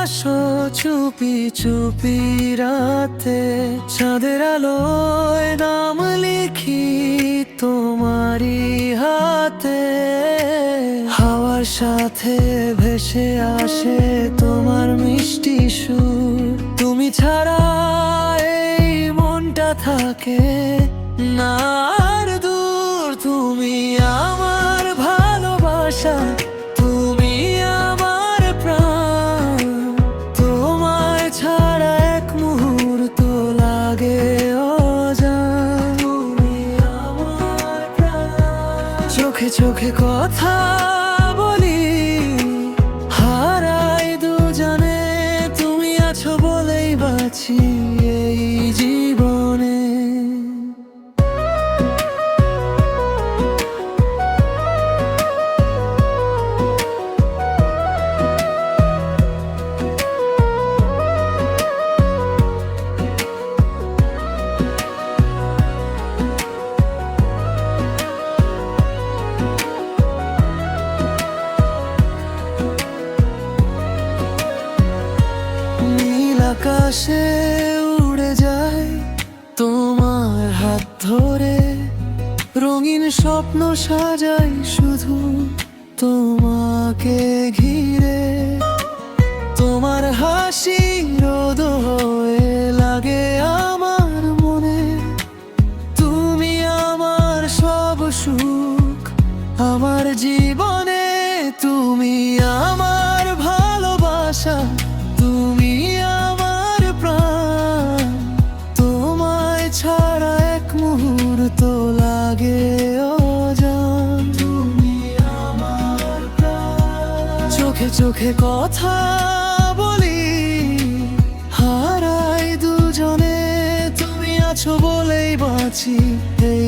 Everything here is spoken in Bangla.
আসো চুপি চুপি রাতে, চাঁদের আলোয় নাম লিখি তোমারই হাতে। হাওয়ার সাথে ভেসে আসে তোমার মিষ্টি সুর, তুমি ছাড়া এই মনটা থাকে না আর দূর। তুমি আমার ভালোবাসা, তুমি আমার প্রাণ, তোমায় ছাড়া এক মুহূর্ত লাগে অজান। তুমি আমার প্রাণ, চোখে চোখে কথা বলি, হারাই দুজনে, তুমি আছো বলেই বাঁচি এই জীবনে। নীল আকাশে উড়ে যায় তোমার হাত ধরে, রঙিন স্বপ্ন সাজাই শুধু তোমাকে ঘিরে। তোমার হাসি রোদ হয়ে লাগে আমার মনে, তুমি আমার সব সুখ আমার জীবনে। তুমি আমার ভালোবাসা, তুমি আমার প্রাণ, তোমায় ছাড়া এক মুহূর্ত লাগে অজান। তুমি আমার প্রাণ, চোখে চোখে কথা বলি, হারাই দুজনে, তুমি আছো বলেই বাঁচি এই